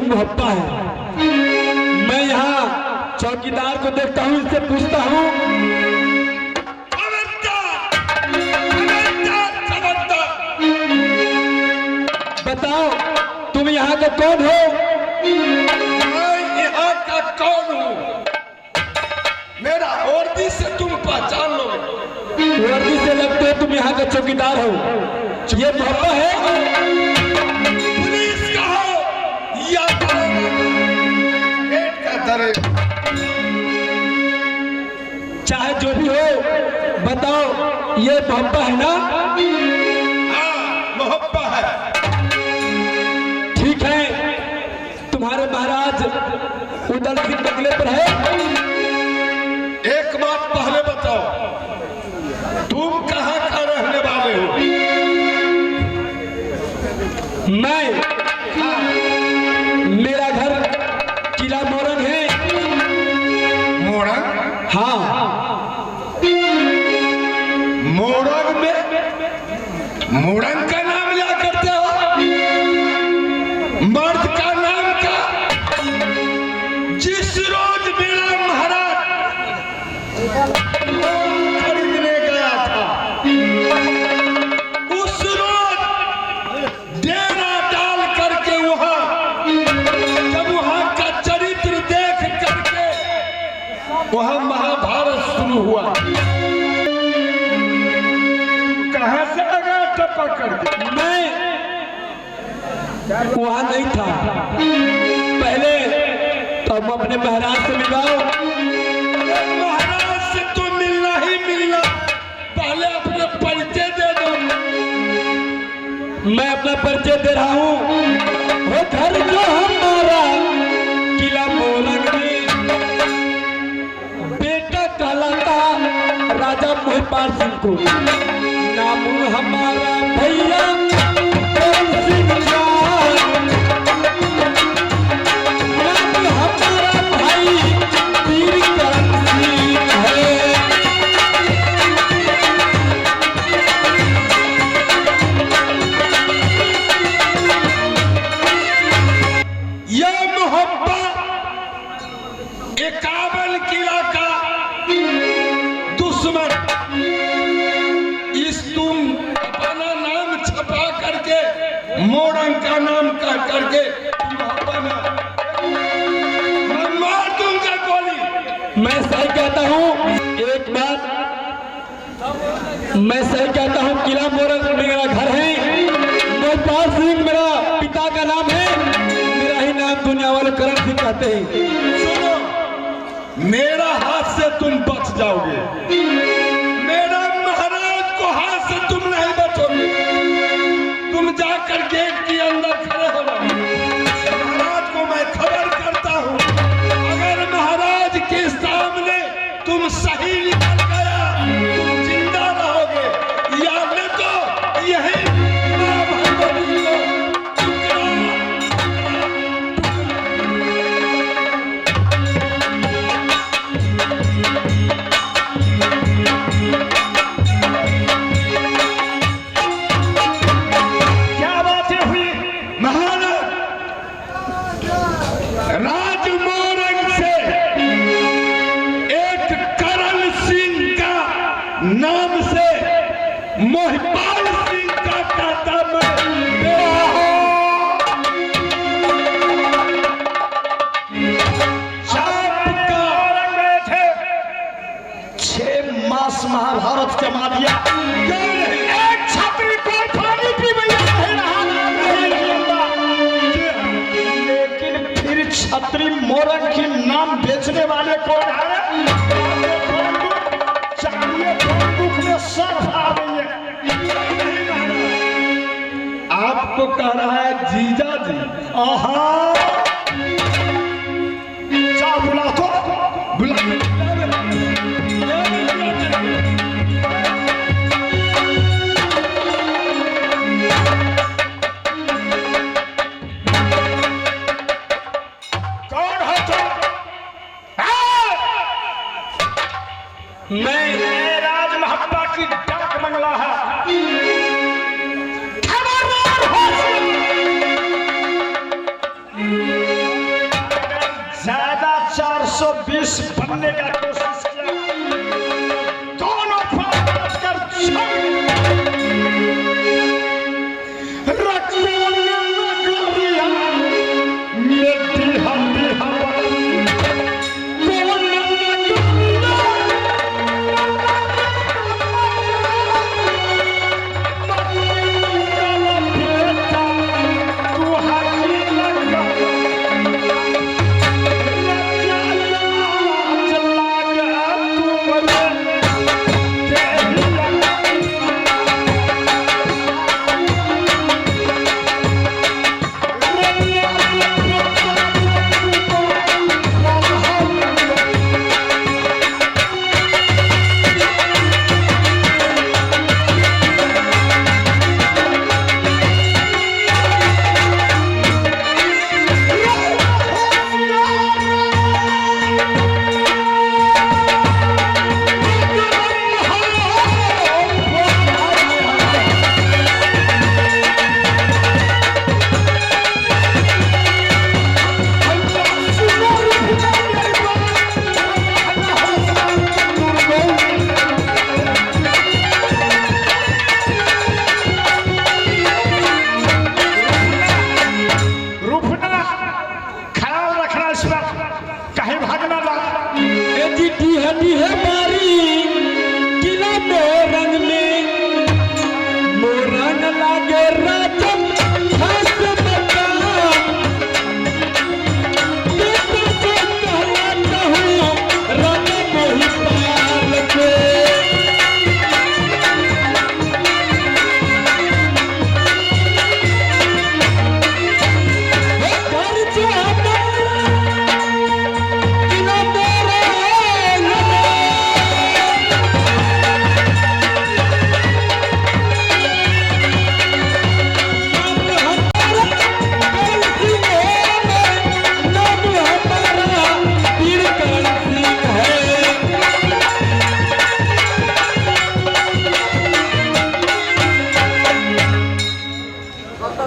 मोहब्बा है। मैं यहाँ चौकीदार को देखता हूँ, इससे पूछता हूँ, बताओ तुम यहाँ का कौन हो? मैं यहाँ का कौन हूँ? मेरा वर्दी से तुम पहचान लोगे। वर्दी से लगते हो तुम यहाँ का चौकीदार हो। ये मोहब्बा है? पुलिस का हो या पेट का दरे, चाहे जो भी हो, बताओ ये मोहब्बा है ना? हाँ मोहब्बा है। ठीक है, तुम्हारे महाराज उदल सिंह बंगले पर है। एक बात पहले बताओ, तुम कहाँ का रहने वाले हो? मैं, मेरा घर किला मोरंग है। मोरंग? हाँ, मोरंग में मोरंग का नाम लिया करते हो? मर्द का नाम का? जिस रोज मेरा महाराज खरीदने गया था, उस रोज डेरा डाल करके वहां, जब वहां का चरित्र देख करके वहां महाभारत शुरू हुआ। कहां से लगा टप्पा करके? मैं वहां नहीं था। पहले तो हम अपने महाराज से मिलाओ। महाराज से तो मिलना ही मिलना, पहले अपने परिचय दे दो। मैं अपना परिचय दे रहा हूँ। वो घर जो हमारा किला मोरंग में, बेटा कहलाता राजा महिपाल सिंह को। नाम हमारा भैया करण सिंह जान, नाम हमारा भाई वीर करण सिंह है। यह मोहब्बा 51 किला का दुश्मन, इस तुम अपना नाम छपा करके मोरंग का नाम कह करके मोहब्बा में मैं मार दूंगा गोली। मैं सही कहता हूँ, एक बात मैं सही कहता हूँ, किला मोरंग मेरा घर है। महिपाल सिंह मेरा पिता का नाम है। मेरा ही नाम दुनिया वाले करण सिंह कहते हैं। सुनो, मेरा हाथ से तुम बच जाओगे, मेरा महाराज को हाथ से तुम नहीं बचोगे। तुम जाकर गेट के अंदर खड़े हो जाओ। महाराज को मैं खबर करता हूँ, अगर महाराज के सामने तुम सही निकल गया, तुम जिंदा रहोगे, या नहीं तो यही मां भगवती को टुकड़ा राजमोरंग से एक करण सिंह का नाम से महिपाल सिंह का कहता मैं मेरा हो। आपका औरंग थे 6 मास महाभारत जमा दिया। एक छात्री को पानी पी छत्री मोरंग की नाम बेचने वाले कौन है? चाहिए बंदूक में सर फाड़ देंगे। आपको कह रहा है जीजा जी। आहा, जा बुला तो बुला। मैं राज मोहब्बा की डाक मंगला है। खबरदार हो भरने का कोशिश किया, दोनों फाड़ कर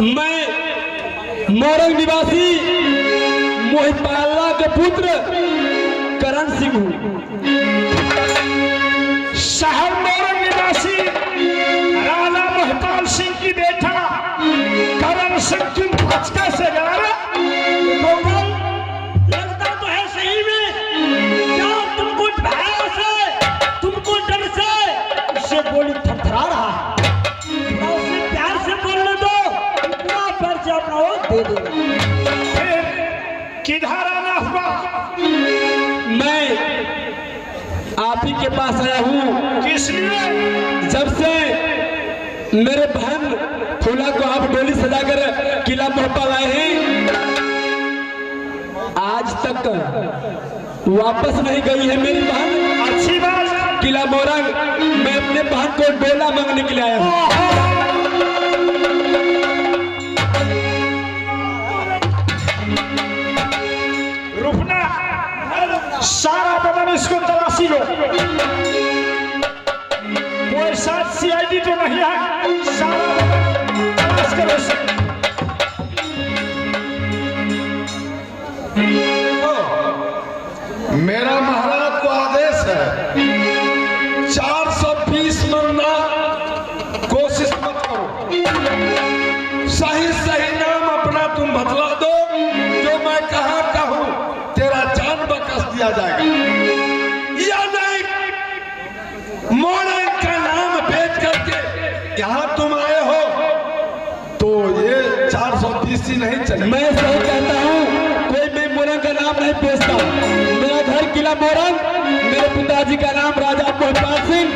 मैं मोरंग निवासी मोहिपाला के पुत्र करण सिंह हूँ। शहर मोरंग निवासी राणा मोहिपाल सिंह की बेटा करण सिंह, तुम बच कैसे गया? लगता तो है सही में, क्या तुमको भय से, तुमको डर से उससे बोली थरथरा रहा है। थोड़ा उसे प्यार से बोलने दो, पूरा परिचय अपना वो दे देगा। फिर किधर आना हुआ? मैं आप ही के पास आया हूँ। किस लिए? जब से मेरे बहन फूला को आप डोली सजाकर किला मोहपाल आए हैं, आज तक वापस नहीं गई है मेरी बहन। अच्छी बात। किला मोरंग मैं अपने बहन को डोला मांगने के लिए आया हूँ। रुकना, सारा बदन इसको तलाशी लो। कोई साथ सीआईडी तो नहीं है, सारा बदन तलाश करो इसे। मेरा महाराज को आदेश है 420 मरना कोशिश मत करो। सही सही नाम अपना तुम बतला दो, जो मैं कहाँ का हूँ तेरा जान बकस दिया जाएगा। या नहीं मोरंग का नाम बेच करके यहाँ तुम आए हो तो ये 420 ही नहीं चले। मैं सही कहता हूँ, कोई मैं मोरंग का नाम नहीं बेचता। मेरा घर किला मोरंग, मेरे पिताजी का नाम राजा मोहिपाल सिंह,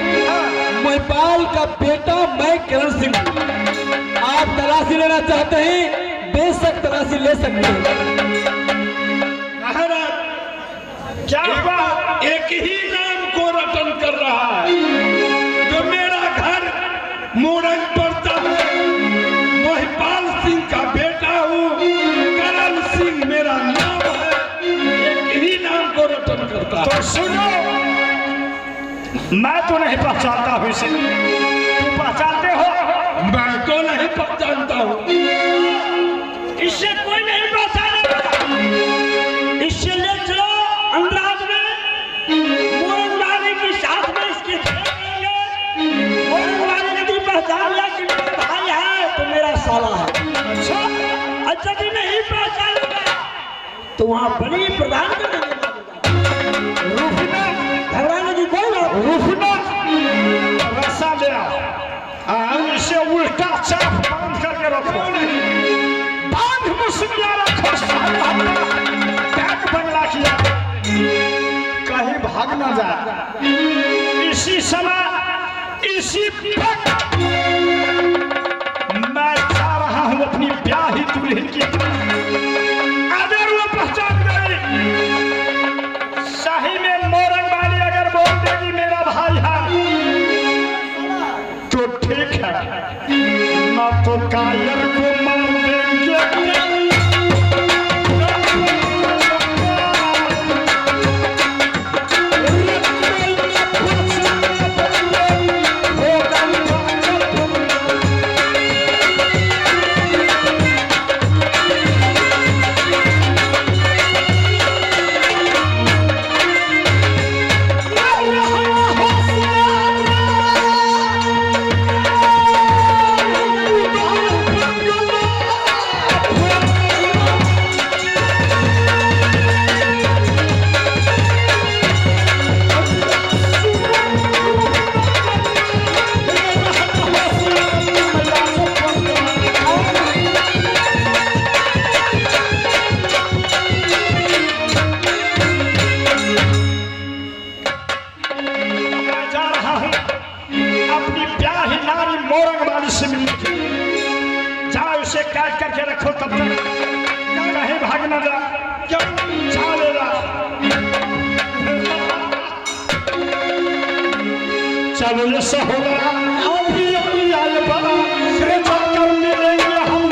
मोहिपाल का बेटा मैं करण सिंह हूँ। आप तलाशी लेना चाहते हैं, बेशक तलाशी ले सकते हैं। महाराज क्या हुआ? एक ही नाम को रटन कर रहा है, जो मेरा घर मोरंग पड़ता है। मोहिपाल सिंह का बेटा हूँ, करण सिंह मेरा नाम है। एक ही नाम को रटन करता है। तो सुनो, मैं तो नहीं पहचानता हूँ इसे। तुम पहचानते हो? मैं तो नहीं पहचानता हूँ। इससे कोई नहीं पहचानेगा। इससे ले चलो अंदाज में तो वहां बड़ी प्रदान कर देंगे। रुकना, घबराने की कोई बात नहीं। रुकना, रस्सा ले आओ। इसे उल्टा चाप बांध करके रखो, बांध मुसलिया रखो, पैक बंगला किया, कहीं भाग ना जाए। इसी समय, इसी वक्त मैं जा रहा हूं अपनी ब्याही दुल्हन की तरफ। अगर वो पहचान गई, शाही में मोरंग वाली अगर बोल देगी मेरा भाई है, तो ठीक है, ना तो कायर को मार देंगे। चलो ये सहोदरा, अभी अभी आए बड़ा, फिर जाकर मिलेंगे हम।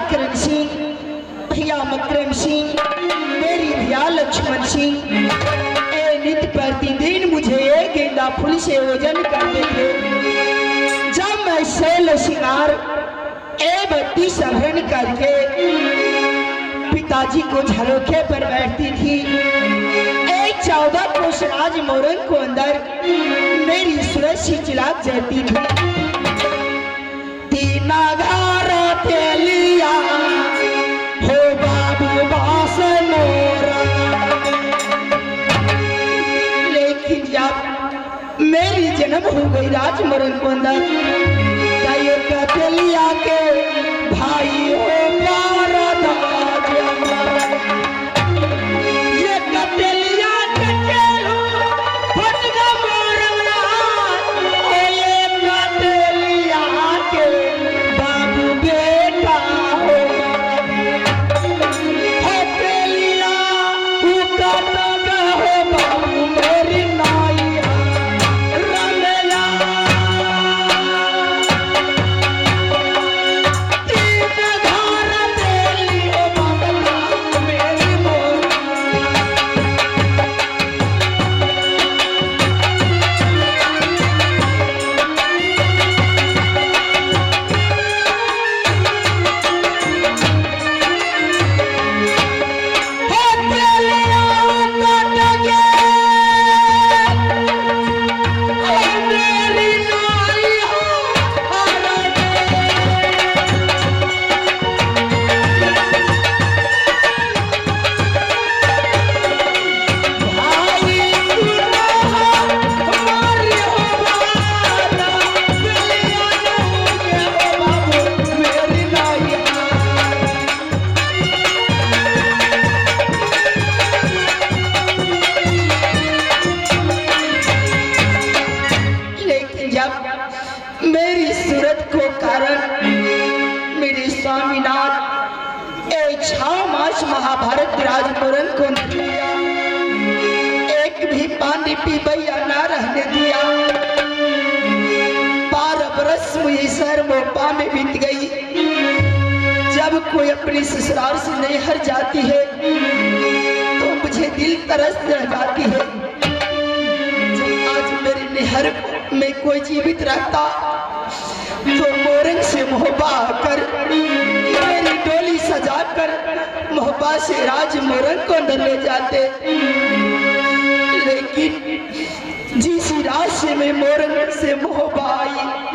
करण सिंह, भैया मकरम सिंह, मेरी भैया लक्ष्मण सिंह ए नित्य प्रतिदिन मुझे एक गेंदा फूल से ओजन करते थे। जब मैं शैल श्रृंगार ए बत्ती संभरण करके पिताजी को झरोखे पर बैठती थी, एक 14 कोस राज मोरंग को अंदर मेरी सूरज सी चिराग जलती थी। तीना घर तेलिया हो बाबू बास मोरंग। लेकिन जब मेरी जन्म हो गई राज मोरंग को अंदर, ये कतेलिया के भाई हो मेरी सूरत को कारण मेरे स्वामीनाथ एक 6 मास महाभारत राज मोरंग को न दिया, एक भी पानी पीबैया ना रहने दिया। 12 बरस मुझे सर मोपा में बीत गई। जब कोई अपनी ससुराल से नैहर जाती है तो मुझे दिल तरस रह जाती है। आज मेरे नैहर में कोई जीवित रहता तो मोरंग से मोहब्बा कर मेरी डोली सजाकर मोहब्बा से राज मोरंग को अंदर ले जाते। लेकिन जिस राज से मैं मोरंग से मोहब्बा आई